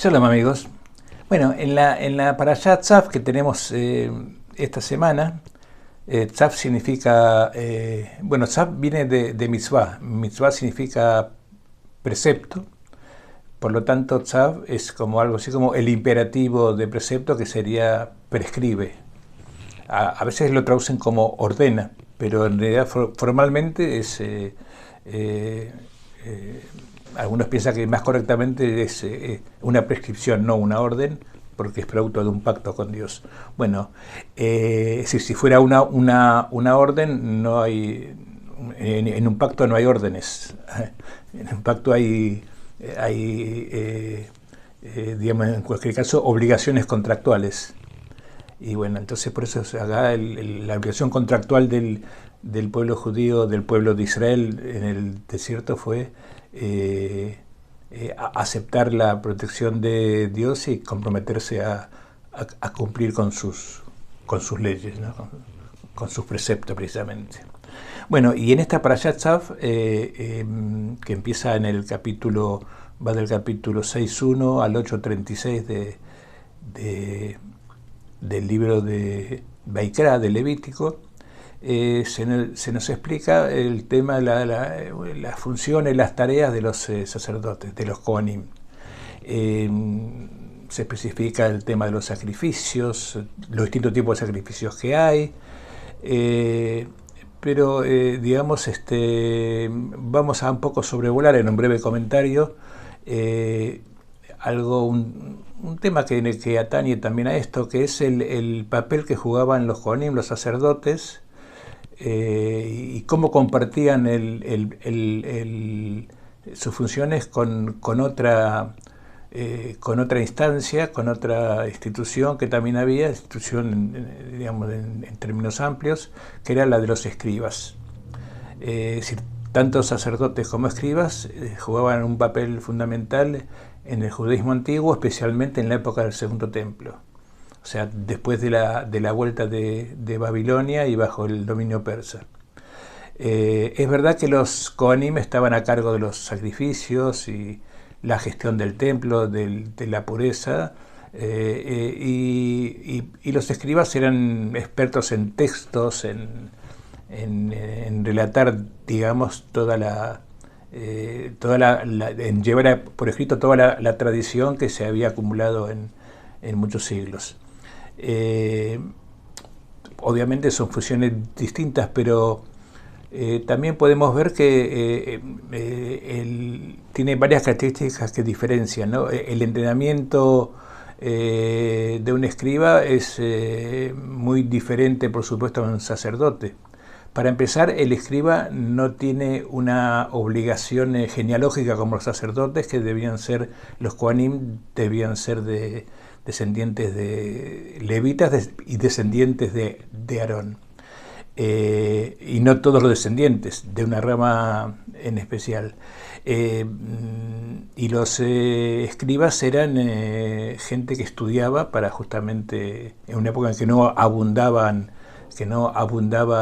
Shalom amigos. Bueno, en la Parashat Tzav que tenemos esta semana, Tzav significa, bueno, Tzav viene de mitzvah. Mitzvah significa precepto, por lo tanto Tzav es como algo así como el imperativo de precepto que sería prescribe. A veces lo traducen como ordena, pero en realidad formalmente es eh, eh, algunos piensan que más correctamente es una prescripción, no una orden, porque es producto de un pacto con Dios. Bueno, si fuera una orden, no hay, en un pacto no hay órdenes. En un pacto hay digamos, en cualquier caso, obligaciones contractuales. Y bueno, entonces por eso acá la obligación contractual del pueblo judío, del pueblo de Israel en el desierto fue aceptar la protección de Dios y comprometerse a cumplir con sus leyes, ¿no? con sus preceptos precisamente. Bueno, y en esta Parashat Tzav, que empieza en el capítulo, va del capítulo 6.1 al 8.36 del libro de Baikra, de Levítico, se nos explica el tema, las funciones, las tareas de los sacerdotes, de los Kohanim. Se especifica el tema de los sacrificios, los distintos tipos de sacrificios que hay, pero digamos, vamos a un poco sobrevolar en un breve comentario un tema que atañe también a esto, que es el papel que jugaban los Kohanim, los sacerdotes, y cómo compartían sus funciones con otra instancia, con otra institución que también había, institución digamos en términos amplios, que era la de los escribas. Es decir, tanto sacerdotes como escribas jugaban un papel fundamental en el judaísmo antiguo, especialmente en la época del Segundo Templo. O sea, después de la vuelta de Babilonia y bajo el dominio persa. Es verdad que los Kohanim estaban a cargo de los sacrificios y la gestión del templo, de la pureza, y los escribas eran expertos en textos, en relatar, digamos, en llevar por escrito toda la tradición que se había acumulado en muchos siglos. Obviamente son funciones distintas, pero también podemos ver que tiene varias características que diferencian, ¿no? El entrenamiento de un escriba es muy diferente, por supuesto, a un sacerdote. Para empezar, el escriba no tiene una obligación genealógica como los sacerdotes, que debían ser, los Kohanim debían ser descendientes de levitas y descendientes de Aarón. Y no todos los descendientes, de una rama en especial. Y los escribas eran gente que estudiaba para justamente, en una época en que no abundaba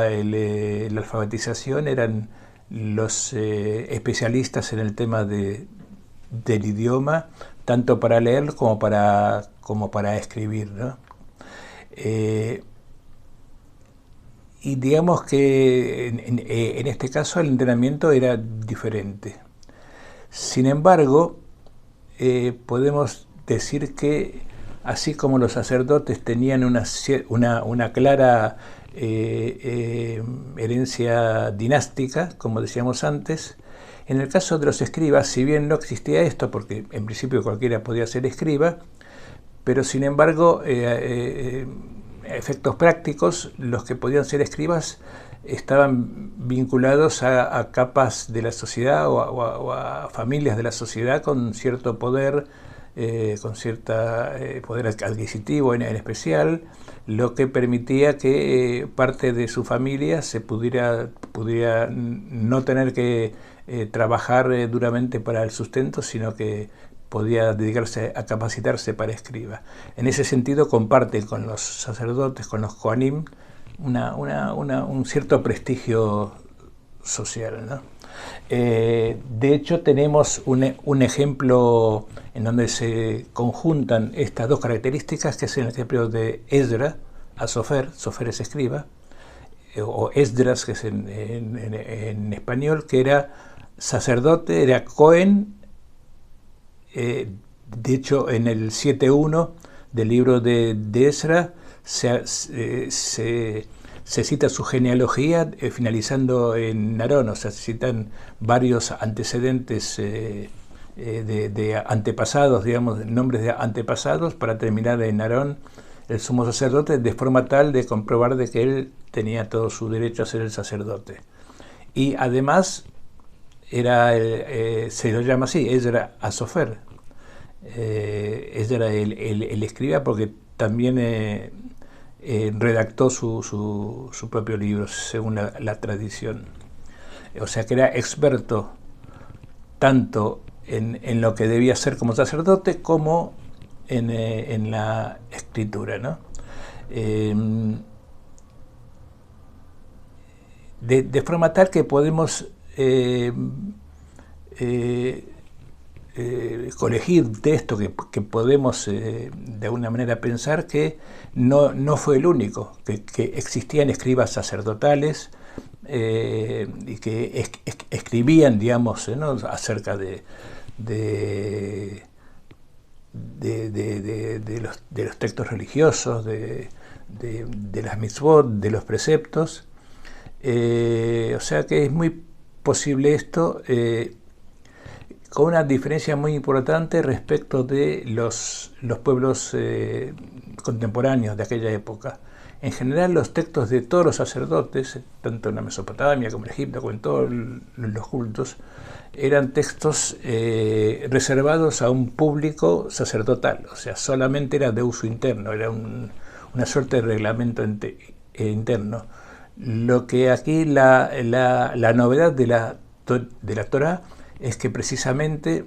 la alfabetización, eran los especialistas en el tema del idioma, tanto para leer como para escribir, ¿no? Y digamos que en este caso el entrenamiento era diferente. Sin embargo, podemos decir que así como los sacerdotes tenían una clara herencia dinástica, como decíamos antes, en el caso de los escribas, si bien no existía esto, porque en principio cualquiera podía ser escriba, pero sin embargo, efectos prácticos, los que podían ser escribas estaban vinculados a capas de la sociedad o a familias de la sociedad con cierto poder, con cierto poder adquisitivo en especial, lo que permitía que parte de su familia se pudiera no tener que trabajar duramente para el sustento, sino que podía dedicarse a capacitarse para escriba. En ese sentido comparte con los sacerdotes, con los Kohanim, un cierto prestigio social, ¿no? De hecho tenemos un ejemplo en donde se conjuntan estas dos características, que es el ejemplo de Esdra a Sofer, Sofer es escriba, o Esdras, que es en español, que era sacerdote, era Cohen. De hecho, en el 7.1 del libro de Esdra se cita su genealogía, finalizando en Aarón, o sea, se citan varios antecedentes de antepasados, digamos, nombres de antepasados, para terminar en Aarón, el sumo sacerdote, de forma tal de comprobar de que él tenía todo su derecho a ser el sacerdote. Y además era se lo llama así, Esdra a Sofer. Esdra el escriba, porque también redactó su propio libro, según la tradición. O sea que era experto tanto en lo que debía ser como sacerdote, como en la escritura, ¿no? De forma tal que podemos colegir de esto que podemos de alguna manera pensar que no fue el único, que existían escribas sacerdotales y que escribían, digamos, ¿no?, acerca de los textos religiosos, de las mitzvot, de los preceptos. O sea que es muy posible esto, con una diferencia muy importante respecto de los pueblos contemporáneos de aquella época. En general, los textos de todos los sacerdotes, tanto en la Mesopotamia como en Egipto, como en todos los cultos, eran textos reservados a un público sacerdotal, o sea, solamente era de uso interno, era una suerte de reglamento interno. Lo que aquí la novedad de la Torá es que precisamente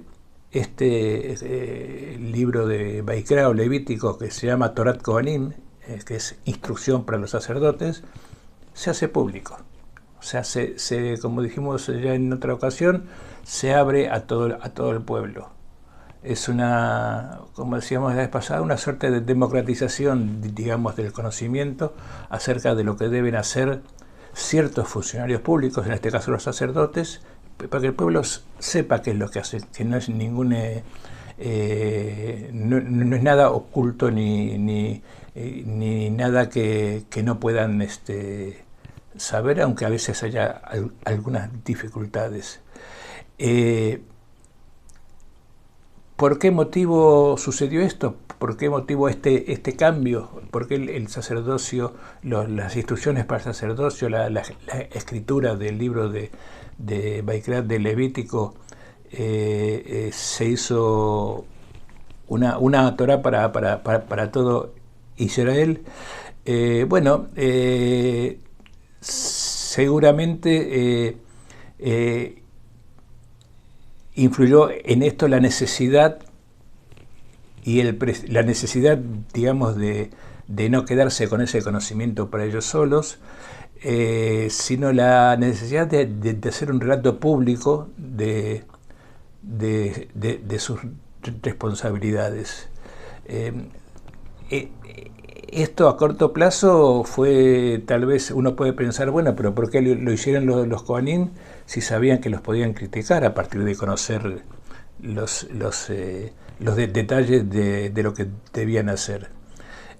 este libro de Baikra o Levítico, que se llama Torat Kohanim, que es instrucción para los sacerdotes, se hace público. O sea, como dijimos ya en otra ocasión, se abre a todo el pueblo. Es como decíamos la vez pasada, una suerte de democratización, digamos, del conocimiento acerca de lo que deben hacer ciertos funcionarios públicos, en este caso los sacerdotes, para que el pueblo sepa qué es lo que hace, que no es no es nada oculto ni nada que no puedan saber, aunque a veces haya algunas dificultades. ¿Por qué motivo sucedió esto? ¿Por qué motivo este cambio? ¿Por qué el sacerdocio, las instrucciones para el sacerdocio, la escritura del libro de Baikra, de Levítico, se hizo una Torá para todo Israel? Seguramente influyó en esto la necesidad la necesidad, digamos, de no quedarse con ese conocimiento para ellos solos, sino la necesidad de hacer un relato público de sus responsabilidades. Esto a corto plazo fue, tal vez uno puede pensar, bueno, pero ¿por qué lo hicieron los Kohanim si sabían que los podían criticar a partir de conocer los detalles de lo que debían hacer?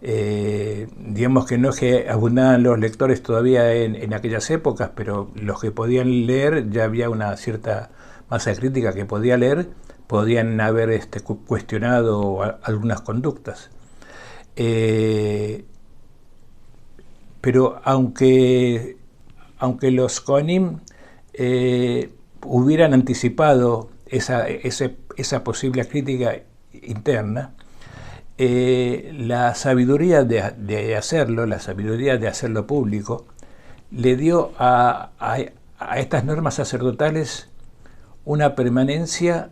Digamos que no es que abundaban los lectores todavía en aquellas épocas, pero los que podían leer, ya había una cierta masa crítica que podía leer, podían haber cuestionado algunas conductas. Pero aunque los Kohanim hubieran anticipado esa posible crítica interna, la sabiduría de hacerlo, la sabiduría de hacerlo público, le dio a estas normas sacerdotales una permanencia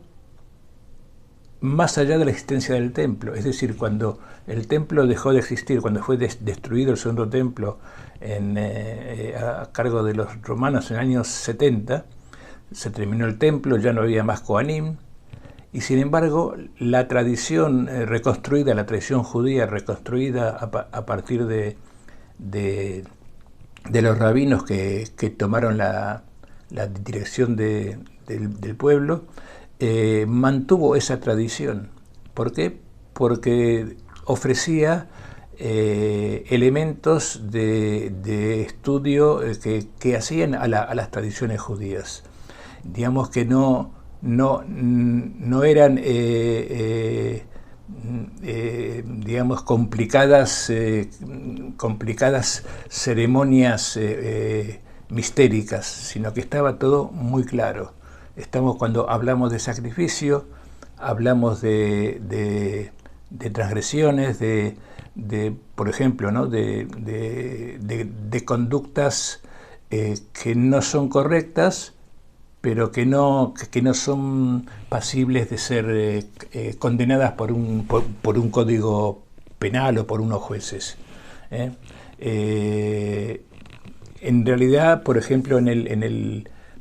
más allá de la existencia del templo. Es decir, cuando el templo dejó de existir, cuando fue destruido el segundo templo a cargo de los romanos en el año 70, se terminó el templo, ya no había más Kohanim, Y sin embargo, la tradición reconstruida, la tradición judía reconstruida a partir de los rabinos que tomaron la dirección del pueblo, mantuvo esa tradición. ¿Por qué? Porque ofrecía elementos de estudio que hacían a las tradiciones judías. Digamos que no eran digamos complicadas ceremonias mistéricas, sino que estaba todo muy claro. Cuando hablamos de sacrificio, hablamos de transgresiones, por ejemplo, ¿no? de conductas que no son correctas, pero que no son pasibles de ser condenadas por un código penal o por unos jueces. En realidad, por ejemplo,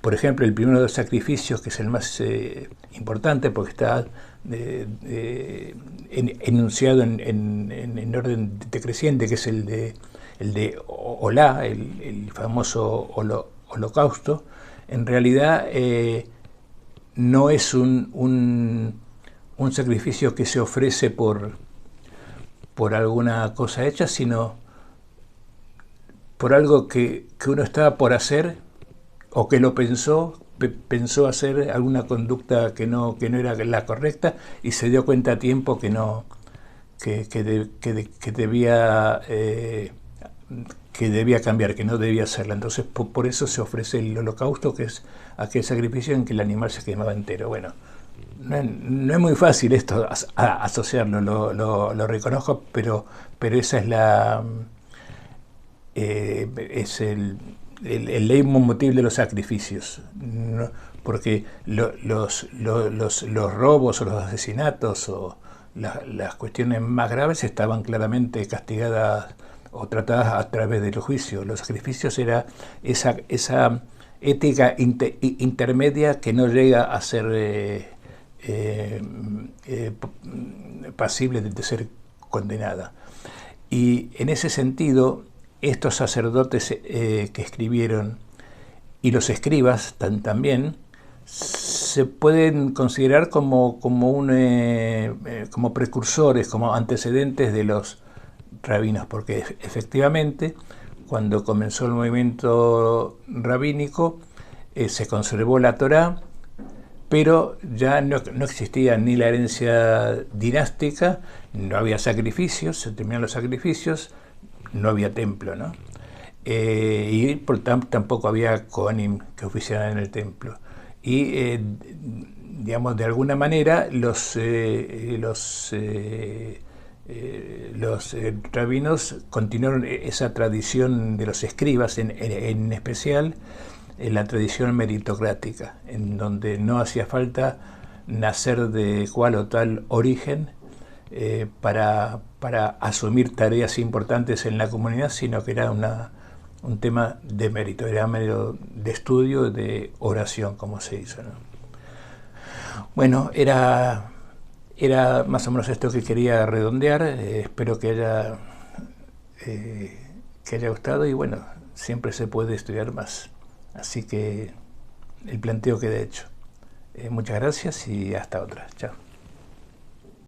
por ejemplo, el primero de los sacrificios, que es el más importante porque está enunciado en orden decreciente, que es el de Olá, el famoso holocausto, en realidad no es un sacrificio que se ofrece por alguna cosa hecha, sino por algo que uno estaba por hacer o que lo pensó hacer alguna conducta que no era la correcta y se dio cuenta a tiempo que debía cambiar, que no debía hacerla. Entonces por eso se ofrece el holocausto, que es aquel sacrificio en que el animal se quemaba entero. Bueno, no es muy fácil esto asociarlo, lo reconozco, pero esa es el leitmotiv de los sacrificios, ¿no? Porque los robos o los asesinatos o las cuestiones más graves estaban claramente castigadas o tratadas a través del juicio. Los sacrificios era esa ética intermedia que no llega a ser pasible de ser condenada. Y en ese sentido, estos sacerdotes que escribieron y los escribas también se pueden considerar como precursores, como antecedentes de los rabinos, porque efectivamente cuando comenzó el movimiento rabínico se conservó la Torá, pero ya no existía ni la herencia dinástica, no había sacrificios, se terminaron los sacrificios, no había templo, ¿no? Y por tanto tampoco había Kohanim que oficiaran en el templo. Y digamos, de alguna manera los rabinos continuaron esa tradición de los escribas, en especial en la tradición meritocrática, en donde no hacía falta nacer de cual o tal origen para asumir tareas importantes en la comunidad, sino que era un tema de mérito, era mérito de estudio, de oración, como se hizo, ¿no? Bueno, era más o menos esto que quería redondear. Espero que haya gustado, y bueno, siempre se puede estudiar más. Así que el planteo queda hecho. Muchas gracias y hasta otra. Chao.